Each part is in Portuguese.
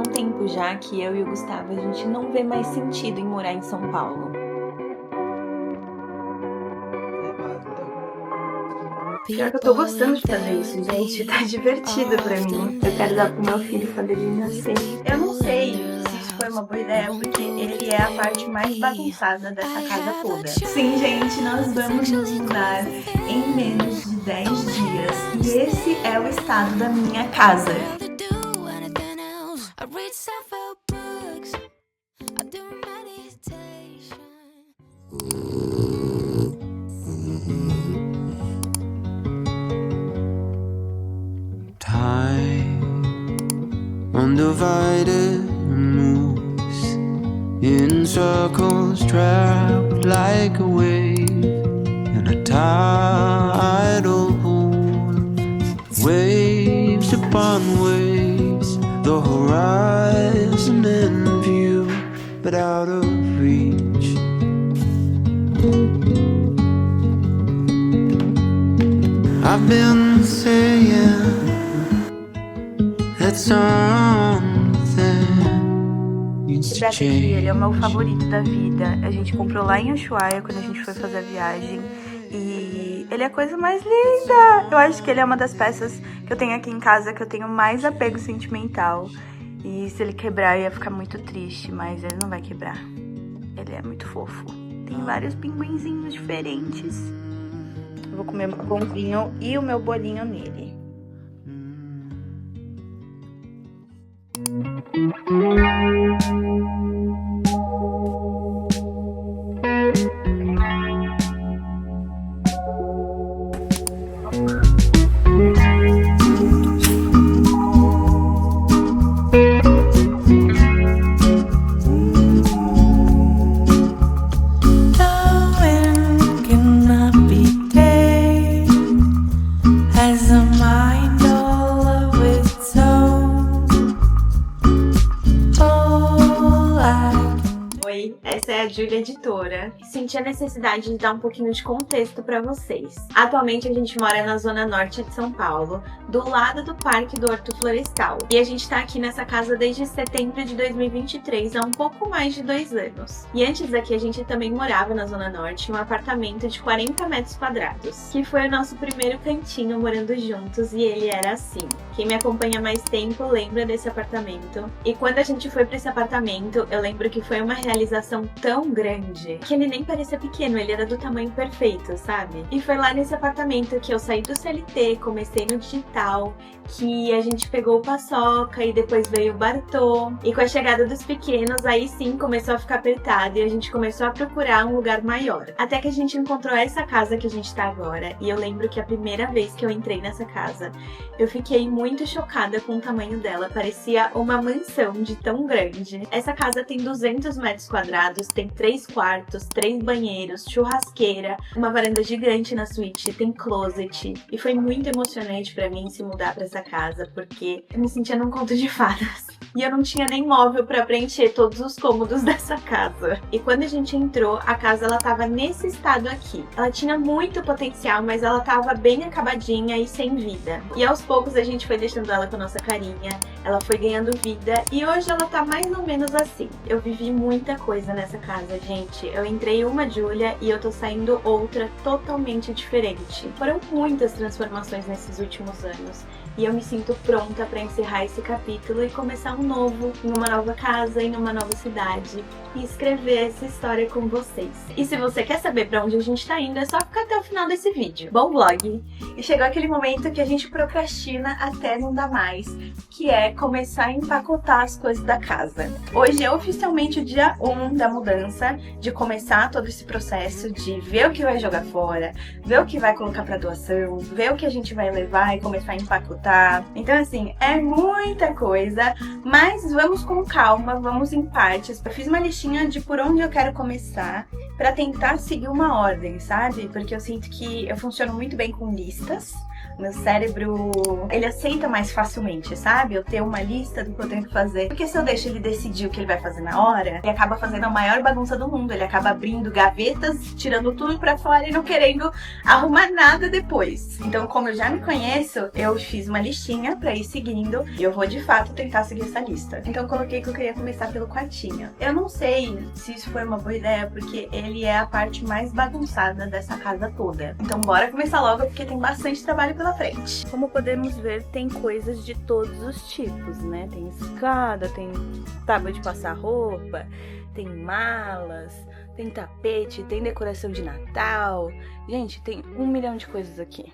um tempo já que eu e o Gustavo, a gente não vê mais sentido em morar em São Paulo. Pior que eu tô gostando de fazer isso, gente. Tá divertido pra mim. Eu quero dar pro meu filho quando ele nascer. Eu não sei se isso foi uma boa ideia, porque ele é a parte mais bagunçada dessa casa toda. Sim, gente, nós vamos nos mudar em menos de 10 dias. E esse é o estado da minha casa. Undivided moves in circles, trapped like a wave in a tidal pool. Waves upon waves, the horizon in view, but out of reach. I've been saying Esse prato aqui, ele é o meu favorito da vida. A gente comprou lá em Ushuaia quando a gente foi fazer a viagem. E ele é a coisa mais linda. Eu acho que ele é uma das peças que eu tenho aqui em casa que eu tenho mais apego sentimental. E se ele quebrar, eu ia ficar muito triste, mas ele não vai quebrar. Ele é muito fofo. Tem vários pinguinzinhos diferentes. Eu vou comer meu pãozinho e o meu bolinho nele. Essa é a Júlia, editora. Senti a necessidade de dar um pouquinho de contexto pra vocês. Atualmente a gente mora na zona norte de São Paulo, do lado do Parque do Horto Florestal. E a gente tá aqui nessa casa desde setembro de 2023, há um pouco mais de 2 anos. E antes daqui a gente também morava na zona norte, em um apartamento de 40 metros quadrados, que foi o nosso primeiro cantinho morando juntos, e ele era assim. Quem me acompanha há mais tempo lembra desse apartamento. E quando a gente foi pra esse apartamento, eu lembro que foi uma realização tão grande que ele nem parecia pequeno, ele era do tamanho perfeito, sabe? E foi lá nesse apartamento que eu saí do CLT, comecei no digital, que a gente pegou o Paçoca e depois veio o Bartô. E com a chegada dos pequenos, aí sim começou a ficar apertado e a gente começou a procurar um lugar maior. Até que a gente encontrou essa casa que a gente tá agora. E eu lembro que a primeira vez que eu entrei nessa casa, eu fiquei muito chocada com o tamanho dela. Parecia uma mansão de tão grande. Essa casa tem 200 metros quadrados, tem 3 quartos, 3 banheiros, churrasqueira, uma varanda gigante na suíte, tem closet. E foi muito emocionante pra mim se mudar pra essa casa, porque eu me sentia num conto de fadas. E eu não tinha nem móvel pra preencher todos os cômodos dessa casa. E quando a gente entrou, a casa ela tava nesse estado aqui. Ela tinha muito potencial, mas ela tava bem acabadinha e sem vida. E aos poucos a gente foi deixando ela com a nossa carinha, ela foi ganhando vida e hoje ela tá mais ou menos assim. Eu vivi muita coisa nessa casa, gente. Eu entrei uma Júlia e eu tô saindo outra totalmente diferente. Foram muitas transformações nesses últimos anos. E eu me sinto pronta para encerrar esse capítulo e começar um novo, em uma nova casa, em uma nova cidade, e escrever essa história com vocês. E se você quer saber para onde a gente tá indo, é só ficar até o final desse vídeo. Bom vlog! E chegou aquele momento que a gente procrastina até não dar mais, que é começar a empacotar as coisas da casa. Hoje é oficialmente o dia 1 da mudança, de começar todo esse processo de ver o que vai jogar fora, ver o que vai colocar para doação, ver o que a gente vai levar e começar a empacotar. Então assim, é muita coisa, mas vamos com calma, vamos em partes. Eu fiz uma listinha de por onde eu quero começar pra tentar seguir uma ordem, sabe? Porque eu sinto que eu funciono muito bem com listas, Meu cérebro, ele aceita mais facilmente, sabe? Eu ter uma lista do que eu tenho que fazer. Porque se eu deixo ele decidir o que ele vai fazer na hora, ele acaba fazendo a maior bagunça do mundo. Ele acaba abrindo gavetas, tirando tudo pra fora e não querendo arrumar nada depois. Então, como eu já me conheço, eu fiz uma listinha pra ir seguindo e eu vou de fato tentar seguir essa lista. Então, eu coloquei que eu queria começar pelo quartinho. Eu não sei se isso foi uma boa ideia, porque ele é a parte mais bagunçada dessa casa toda. Então, bora começar logo, porque tem bastante trabalho pela frente. Como podemos ver, tem coisas de todos os tipos, né? Tem escada, tem tábua de passar roupa, tem malas, tem tapete, tem decoração de Natal. Gente, tem 1 milhão de coisas aqui.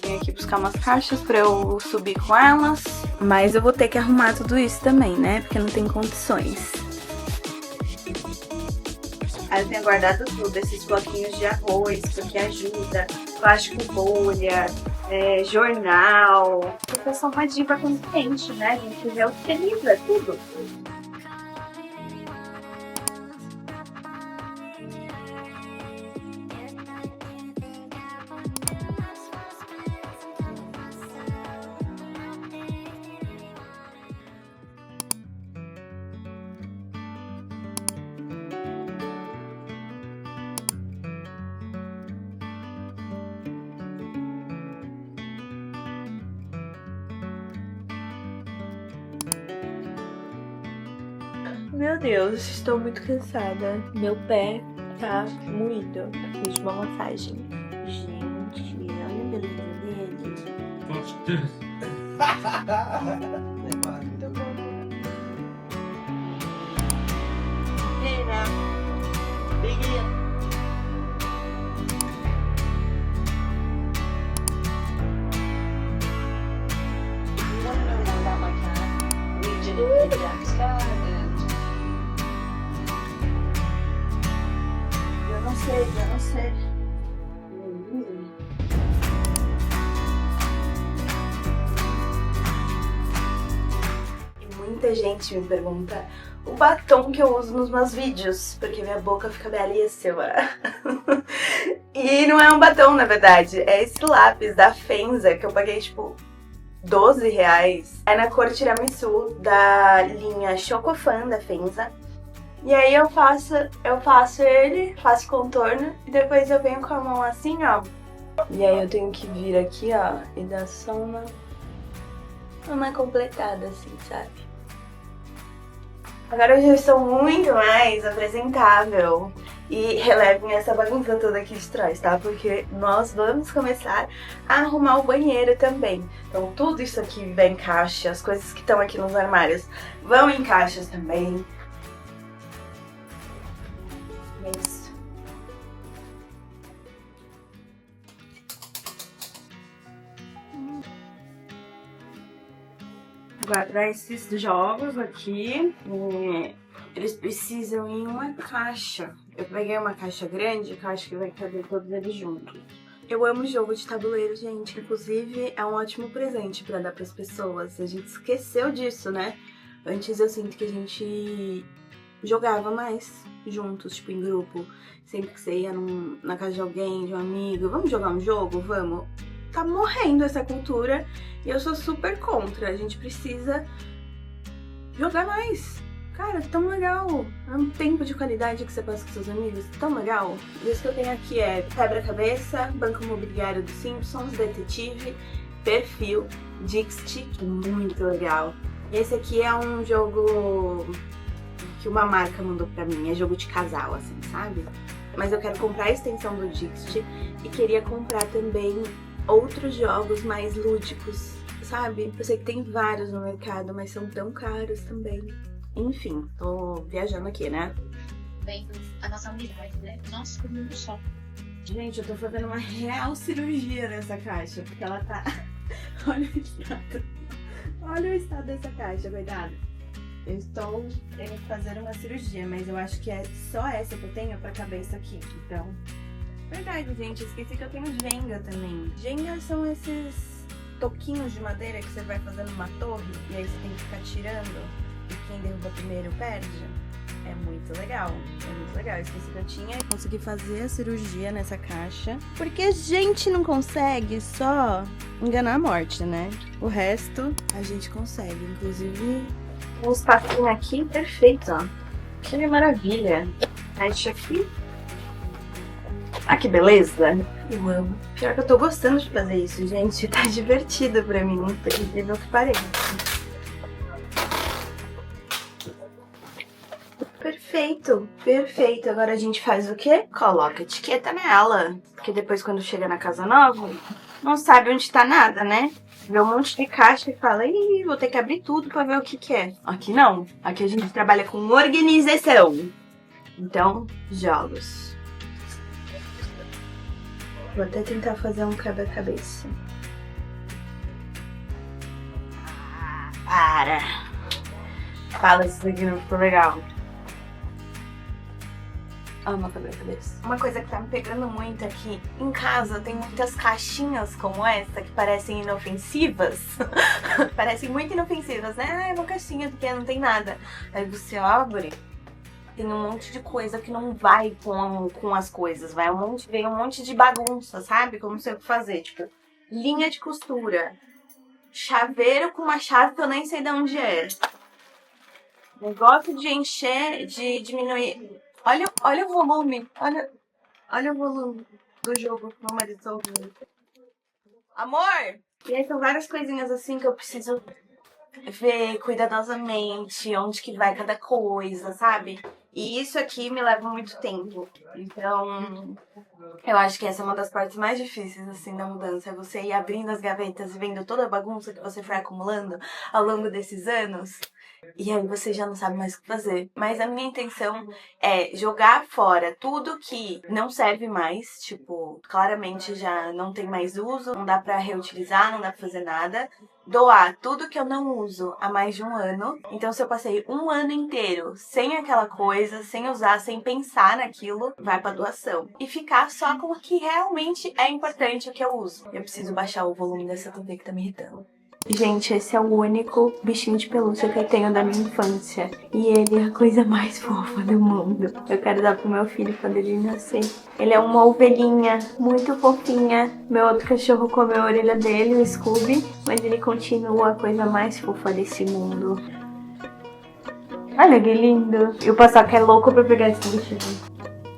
Vim aqui buscar umas caixas pra eu subir com elas, mas eu vou ter que arrumar tudo isso também, né? Porque não tem condições. Aí eu tenho guardado tudo, esses bloquinhos de arroz, porque ajuda, plástico bolha, jornal. Eu sou uma diva consciente, né? A gente reutiliza tudo. Meu Deus, estou muito cansada. Meu pé tá moído. Fiz uma massagem. Gente, olha a beleza dele. Eu não sei. E muita gente me pergunta o batom que eu uso nos meus vídeos, porque minha boca fica belíssima. E não é um batom, na verdade, é esse lápis da Fenza, que eu paguei, tipo, R$12. É na cor tiramisu, da linha Chocofan da Fenza. E aí eu faço ele, faço contorno e depois eu venho com a mão assim, ó. E aí eu tenho que vir aqui, ó, e dar só uma completada assim, sabe? Agora eu já estou muito mais apresentável. E relevem essa bagunça toda aqui de trás, tá? Porque nós vamos começar a arrumar o banheiro também. Então tudo isso aqui vai em caixa, as coisas que estão aqui nos armários vão em caixas também. Isso. Guardar esses jogos aqui. Eles precisam ir em uma caixa. Eu peguei uma caixa grande, que eu acho que vai caber todos eles juntos. Eu amo jogo de tabuleiro, gente. Inclusive, é um ótimo presente pra dar pras pessoas. A gente esqueceu disso, né? Antes eu sinto que a gente jogava mais juntos, tipo, em grupo. Sempre que você ia na casa de alguém, de um amigo. Vamos jogar um jogo? Vamos. Tá morrendo essa cultura e eu sou super contra. A gente precisa jogar mais. Cara, tão legal. É um tempo de qualidade que você passa com seus amigos. Tão legal. Isso que eu tenho aqui é Quebra-Cabeça, Banco Imobiliário dos Simpsons, Detetive, Perfil, Dixit, que é muito legal. Esse aqui é um jogo que uma marca mandou pra mim. É jogo de casal, assim, sabe? Mas eu quero comprar a extensão do Dixit e queria comprar também outros jogos mais lúdicos, sabe? Eu sei que tem vários no mercado, mas são tão caros também. Enfim, tô viajando aqui, né? Vendo a nossa unidade, né? Nossa, todo mundo só. Gente, eu tô fazendo uma real cirurgia nessa caixa, porque ela tá... Olha o estado. Olha o estado dessa caixa, cuidado. Eu estou fazendo uma cirurgia, mas eu acho que é só essa que eu tenho pra caber isso aqui. Então, verdade, gente, esqueci que eu tenho Jenga também. Jenga são esses toquinhos de madeira que você vai fazendo uma torre e aí você tem que ficar tirando e quem derruba primeiro perde. É muito legal, eu esqueci que eu tinha. Consegui fazer a cirurgia nessa caixa, porque a gente não consegue só enganar a morte, né? O resto a gente consegue, inclusive um espacinho aqui perfeito, ó. Que maravilha. Fecha aqui. Ah, que beleza. Eu amo. Pior que eu tô gostando de fazer isso, gente. Tá divertido pra mim, por incrível que pareça. Perfeito, perfeito. Agora a gente faz o quê? Coloca etiqueta nela. Porque depois quando chega na casa nova, não sabe onde tá nada, né? Vê um monte de caixa e fala, ih, vou ter que abrir tudo pra ver o que é. Aqui não. Aqui a gente trabalha com organização. Então, jogos. Vou até tentar fazer um quebra-cabeça. Para. Fala, isso aqui não ficou legal. Amo quebra-cabeça. Uma coisa que tá me pegando muito aqui, em casa tem muitas caixinhas como essa que parecem inofensivas. Parecem muito inofensivas, né? Ah, é uma caixinha porque não tem nada. Aí você abre, tem um monte de coisa que não vai com as coisas. Vem um monte de bagunça, sabe? Como não sei o que fazer. Tipo, linha de costura. Chaveiro com uma chave que eu nem sei de onde é. Negócio de encher, de diminuir... Olha o volume, olha o volume do jogo que meu marido tá ouvindo. Amor! E aí são várias coisinhas assim que eu preciso ver cuidadosamente, onde que vai cada coisa, sabe? E isso aqui me leva muito tempo. Então, eu acho que essa é uma das partes mais difíceis, assim, da mudança. É você ir abrindo as gavetas e vendo toda a bagunça que você foi acumulando ao longo desses anos. E aí você já não sabe mais o que fazer. Mas a minha intenção é jogar fora tudo que não serve mais. Tipo, claramente já não tem mais uso, não dá pra reutilizar, não dá pra fazer nada. Doar tudo que eu não uso há mais de um ano. Então se eu passei um ano inteiro sem aquela coisa, sem usar, sem pensar naquilo, vai pra doação. E ficar só com o que realmente é importante, o que eu uso. Eu preciso baixar o volume dessa TV que tá me irritando. Gente, esse é o único bichinho de pelúcia que eu tenho da minha infância. E ele é a coisa mais fofa do mundo. Eu quero dar pro meu filho quando ele nascer. Ele é uma ovelhinha muito fofinha. Meu outro cachorro comeu a orelha dele, o Scooby. Mas ele continua a coisa mais fofa desse mundo. Olha que lindo. E o Paçoca é louco pra pegar esse bichinho.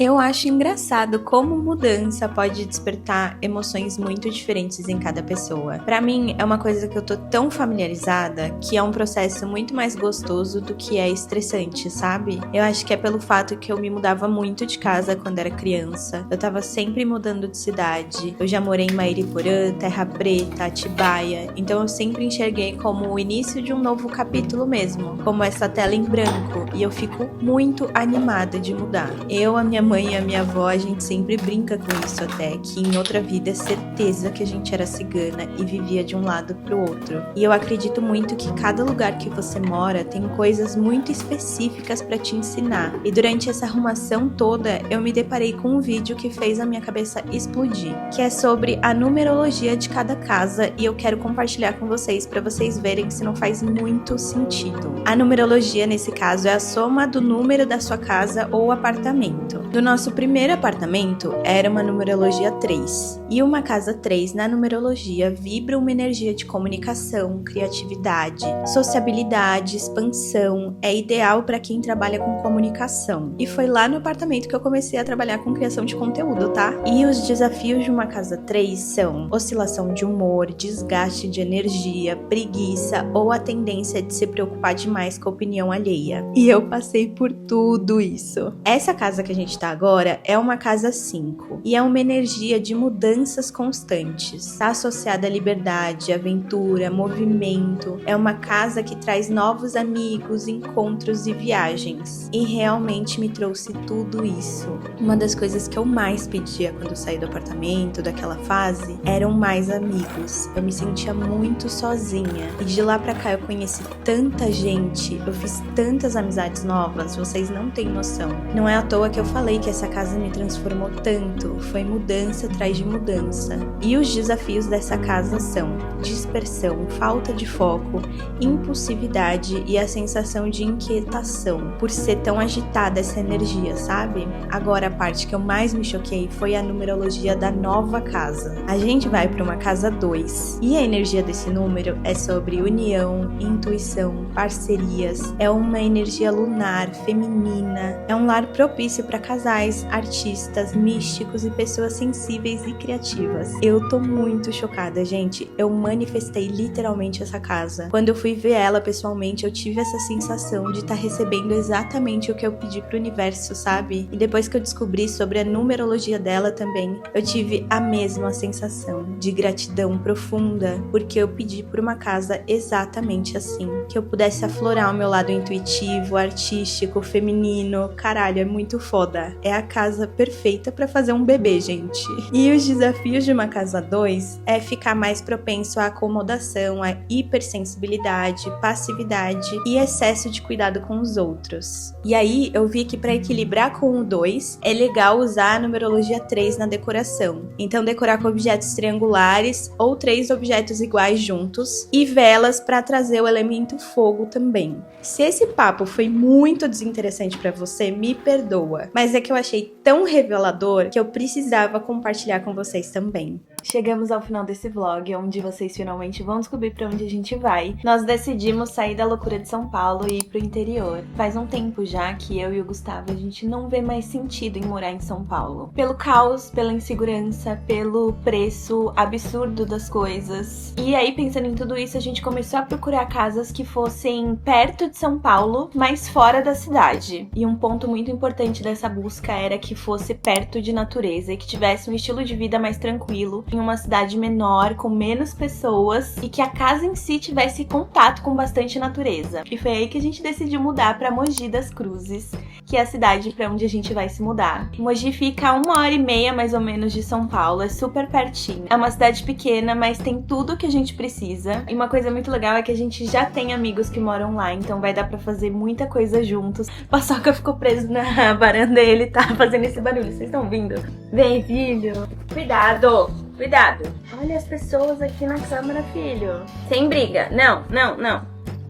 Eu acho engraçado como mudança pode despertar emoções muito diferentes em cada pessoa. Pra mim, é uma coisa que eu tô tão familiarizada que é um processo muito mais gostoso do que é estressante, sabe? Eu acho que é pelo fato que eu me mudava muito de casa quando era criança. Eu tava sempre mudando de cidade. Eu já morei em Mairiporã, Terra Preta, Atibaia. Então eu sempre enxerguei como o início de um novo capítulo mesmo. Como essa tela em branco. E eu fico muito animada de mudar. A minha mãe e a minha avó, a gente sempre brinca com isso até, que em outra vida é certeza que a gente era cigana e vivia de um lado pro outro. E eu acredito muito que cada lugar que você mora tem coisas muito específicas pra te ensinar. E durante essa arrumação toda, eu me deparei com um vídeo que fez a minha cabeça explodir, que é sobre a numerologia de cada casa e eu quero compartilhar com vocês pra vocês verem se não faz muito sentido. A numerologia, nesse caso, é a soma do número da sua casa ou apartamento. Do nosso primeiro apartamento era uma numerologia 3. E uma casa 3 na numerologia vibra uma energia de comunicação, criatividade, sociabilidade, expansão. É ideal para quem trabalha com comunicação. E foi lá no apartamento que eu comecei a trabalhar com criação de conteúdo, tá? E os desafios de uma casa 3 são oscilação de humor, desgaste de energia, preguiça ou a tendência de se preocupar demais com a opinião alheia. E eu passei por tudo isso. Essa casa que a gente tá está agora é uma casa 5 e é uma energia de mudanças constantes. Está associada à liberdade, aventura, movimento. É uma casa que traz novos amigos, encontros e viagens. E realmente me trouxe tudo isso. Uma das coisas que eu mais pedia quando eu saí do apartamento, daquela fase, eram mais amigos. Eu me sentia muito sozinha. E de lá pra cá eu conheci tanta gente, eu fiz tantas amizades novas, vocês não têm noção. Não é à toa que eu falei que essa casa me transformou tanto. Foi mudança atrás de mudança. E os desafios dessa casa são dispersão, falta de foco, impulsividade e a sensação de inquietação por ser tão agitada essa energia, sabe? Agora a parte que eu mais me choquei foi a numerologia da nova casa. A gente vai para uma casa 2 e a energia desse número é sobre união, intuição, parcerias. É uma energia lunar, feminina. É um lar propício para casais, artistas, místicos e pessoas sensíveis e criativas. Eu tô muito chocada, gente. Eu manifestei literalmente essa casa. Quando eu fui ver ela pessoalmente, eu tive essa sensação de estar recebendo exatamente o que eu pedi pro universo, sabe? E depois que eu descobri sobre a numerologia dela também, eu tive a mesma sensação de gratidão profunda, porque eu pedi por uma casa exatamente assim, que eu pudesse aflorar o meu lado intuitivo, artístico, feminino. Caralho, é muito foda. É a casa perfeita pra fazer um bebê, gente. E os desafios de uma casa 2 é ficar mais propenso à acomodação, à hipersensibilidade, passividade e excesso de cuidado com os outros. E aí eu vi que para equilibrar com o 2 é legal usar a numerologia 3 na decoração. Então decorar com objetos triangulares ou 3 objetos iguais juntos e velas para trazer o elemento fogo também. Se esse papo foi muito desinteressante para você, me perdoa, mas é que eu achei tão revelador que eu precisava compartilhar com vocês também. Chegamos ao final desse vlog, onde vocês finalmente vão descobrir pra onde a gente vai. Nós decidimos sair da loucura de São Paulo e ir pro interior. Faz um tempo já que eu e o Gustavo, a gente não vê mais sentido em morar em São Paulo. Pelo caos, pela insegurança, pelo preço absurdo das coisas. E aí, pensando em tudo isso, a gente começou a procurar casas que fossem perto de São Paulo, mas fora da cidade. E um ponto muito importante dessa busca era que fosse perto de natureza e que tivesse um estilo de vida mais tranquilo, em uma cidade menor, com menos pessoas e que a casa em si tivesse contato com bastante natureza. E foi aí que a gente decidiu mudar para Mogi das Cruzes, que é a cidade para onde a gente vai se mudar. Mogi fica a 1h30 mais ou menos de São Paulo, é super pertinho. É uma cidade pequena, mas tem tudo que a gente precisa. E uma coisa muito legal é que a gente já tem amigos que moram lá, então vai dar para fazer muita coisa juntos. O Paçoca ficou preso na varanda e ele tá fazendo esse barulho, vocês estão ouvindo? Vem, filho! Cuidado! Cuidado! Olha as pessoas aqui na câmera, filho. Sem briga. Não, não, não.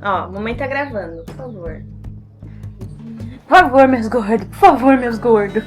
Ó, a mamãe tá gravando, por favor. Por favor, meus gordos. Por favor, meus gordos.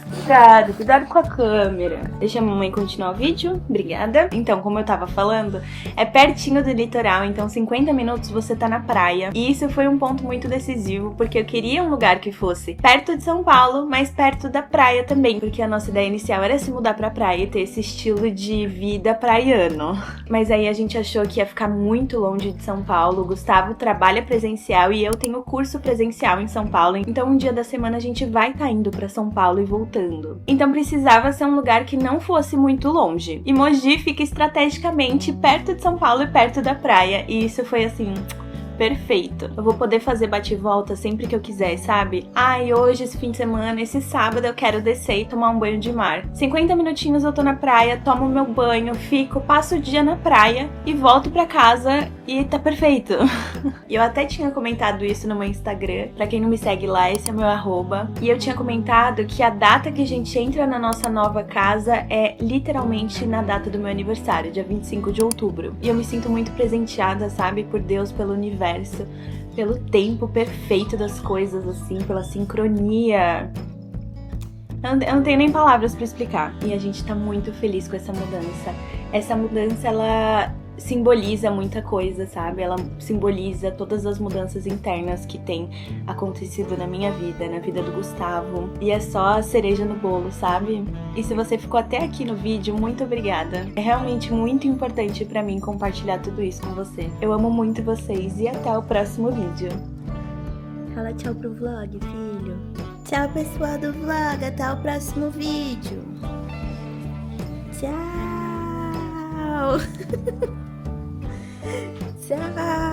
Cuidado, cuidado com a câmera. Deixa a mamãe continuar o vídeo, obrigada. Então, como eu tava falando, é pertinho do litoral, então 50 minutos você tá na praia. E isso foi um ponto muito decisivo, porque eu queria um lugar que fosse perto de São Paulo, mas perto da praia também, porque a nossa ideia inicial era se mudar pra praia e ter esse estilo de vida praiano. Mas aí a gente achou que ia ficar muito longe de São Paulo. O Gustavo trabalha presencial e eu tenho curso presencial em São Paulo, então um dia da semana a gente vai tá indo pra São Paulo e voltando. Então precisava ser um lugar que não fosse muito longe. E Mogi fica estrategicamente perto de São Paulo e perto da praia. E isso foi assim, perfeito. Eu vou poder fazer bate e volta sempre que eu quiser, sabe? Ai, hoje, esse fim de semana, esse sábado eu quero descer e tomar um banho de mar. 50 minutinhos eu tô na praia, tomo meu banho, fico, passo o dia na praia e volto pra casa e tá perfeito. E eu até tinha comentado isso no meu Instagram. Pra quem não me segue lá, esse é meu @. E eu tinha comentado que a data que a gente entra na nossa nova casa é literalmente na data do meu aniversário, dia 25 de outubro. E eu me sinto muito presenteada, sabe? Por Deus, pelo universo, pelo tempo perfeito das coisas, assim, pela sincronia. Eu não tenho nem palavras pra explicar. E a gente tá muito feliz com essa mudança. Essa mudança, ela simboliza muita coisa, sabe? Ela simboliza todas as mudanças internas que tem acontecido na minha vida, na vida do Gustavo. E é só a cereja no bolo, sabe? E se você ficou até aqui no vídeo, muito obrigada. É realmente muito importante pra mim compartilhar tudo isso com você. Eu amo muito vocês e até o próximo vídeo. Fala tchau pro vlog, filho. Tchau, pessoal do vlog. Até o próximo vídeo. Tchau. Tchau.